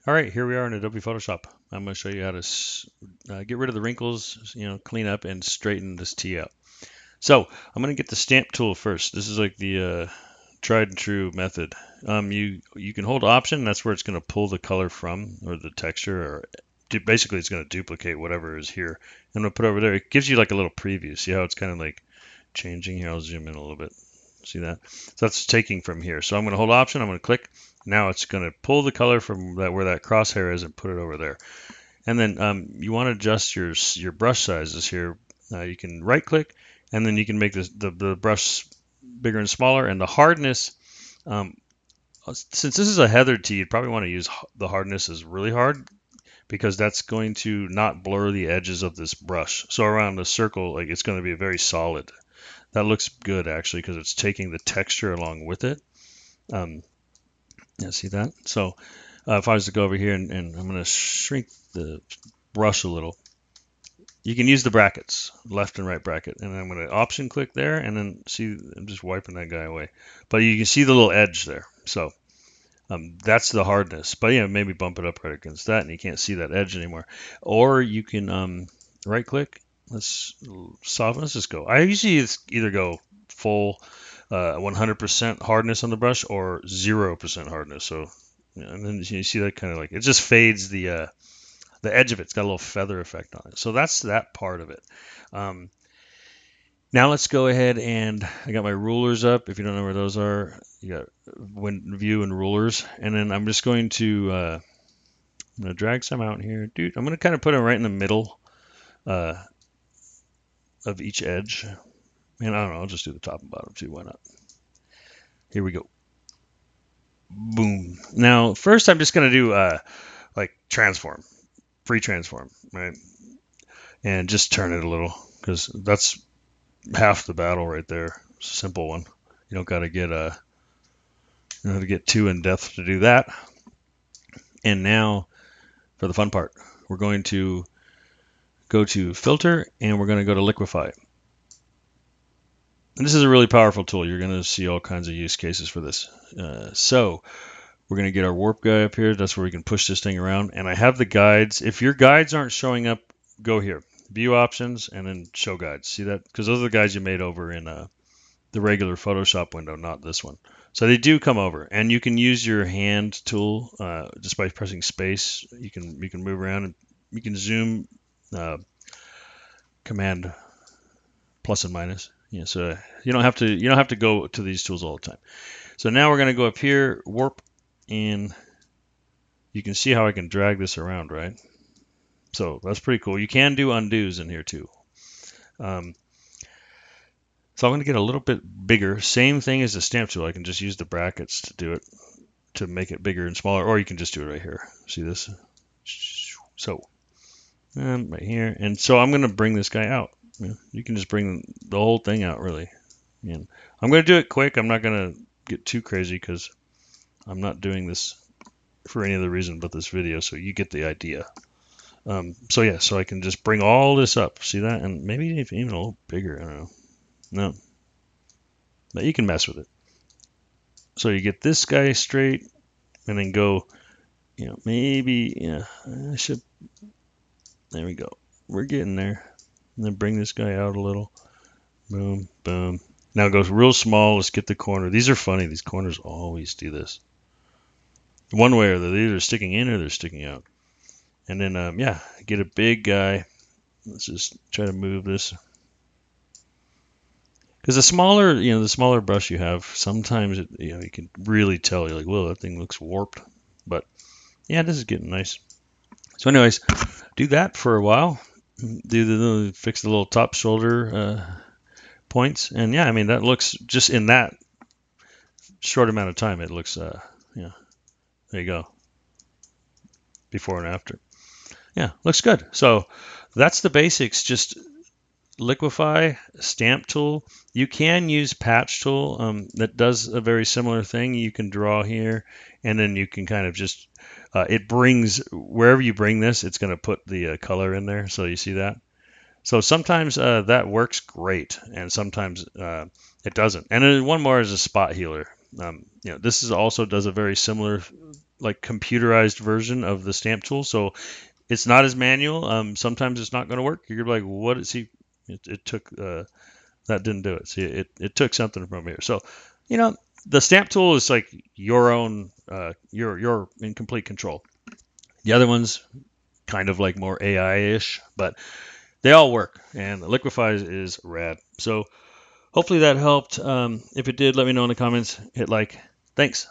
All right, here we are in Adobe Photoshop. I'm going to show you how to get rid of the wrinkles, clean up and straighten this T out. So I'm going to get the stamp tool first. This is like the tried and true method. You can hold Option. That's where it's going to pull the color from, or the texture, or basically it's going to duplicate whatever is here. I'm going to put it over there. It gives you like a little preview. See how it's kind of like changing here? I'll zoom in a little bit. See that? So that's taking from here. So I'm going to hold Option. I'm going to click. Now it's going to pull the color from that where that crosshair is and put it over there. And then you want to adjust your brush sizes here. You can right click, and then you can make the brush bigger and smaller. And the hardness, since this is a heathered tee, you'd probably want to use the hardness is really hard, because that's going to not blur the edges of this brush. So around the circle, like, it's going to be very solid. That looks good actually, because it's taking the texture along with it. Yeah, see that? So if I was to go over here and I'm going to shrink the brush a little, you can use the brackets, left and right bracket, and I'm going to Option click there, and then see, I'm just wiping that guy away. But you can see the little edge there. So that's the hardness. But yeah, maybe bump it up right against that, and you can't see that edge anymore. Or you can right click. Let's soften. Let's just go. I usually either go full 100% hardness on the brush or 0% hardness. So, and then you see that kind of like, it just fades the edge of it. It's got a little feather effect on it. So that's that part of it. Now let's go ahead, and I got my rulers up. If you don't know where those are, you got view and rulers. And then I'm just going to I'm going to drag some out here. Dude, I'm going to kind of put them right in the middle of each edge. And I don't know, I'll just do the top and bottom too. Why not? Here we go. Boom. Now, first I'm just going to do like transform, free transform, right? And just turn it a little, because that's half the battle right there. It's a simple one. You don't got to get you don't have to get too in depth to do that. And now for the fun part, we're going to go to Filter, and we're going to go to Liquify. And this is a really powerful tool. You're going to see all kinds of use cases for this. So we're going to get our warp guy up here. That's where we can push this thing around. And I have the guides. If your guides aren't showing up, go here. View options, and then show guides. See that? Because those are the guides you made over in the regular Photoshop window, not this one. So they do come over. And you can use your hand tool just by pressing space. You can move around, and you can zoom command plus and minus. Yeah, so you don't have to go to these tools all the time. So now we're going to go up here, warp, and you can see how I can drag this around, right? So that's pretty cool. You can do undos in here too. So I'm going to get a little bit bigger. Same thing as the stamp tool. I can just use the brackets to do it, to make it bigger and smaller, or you can just do it right here. See this? So right here. And so I'm going to bring this guy out. You can just bring the whole thing out, really. And I'm going to do it quick. I'm not going to get too crazy, because I'm not doing this for any other reason but this video, so you get the idea. So yeah, so I can just bring all this up. See that? And maybe even a little bigger. I don't know. No. But you can mess with it. So you get this guy straight, and then go, maybe, I should, there we go. We're getting there. And then bring this guy out a little. Boom, boom. Now it goes real small. Let's get the corner. These are funny. These corners always do this. One way or the other. They're either sticking in or they're sticking out. And then, yeah, get a big guy. Let's just try to move this. Because the smaller brush you have, sometimes you can really tell. You're like, whoa, that thing looks warped. But yeah, this is getting nice. So anyways, do that for a while. Fix the little top shoulder points, and yeah, I mean, that looks, just in that short amount of time, it looks there you go, before and after. Yeah, looks good. So that's the basics. Just Liquify, stamp tool. You can use patch tool that does a very similar thing. You can draw here, and then you can kind of just it brings, wherever you bring this, it's going to put the color in there. So you see that. So sometimes that works great, and sometimes it doesn't. And then one more is a spot healer. This also does a very similar like computerized version of the stamp tool, so it's not as manual. Sometimes it's not going to work. You're like, what is he? It took that didn't do it. See, it took something from here. So, you know, the stamp tool is like your own. You're in complete control. The other ones kind of like more AI-ish, but they all work. And Liquify is rad. So hopefully that helped. If it did, let me know in the comments. Hit like. Thanks.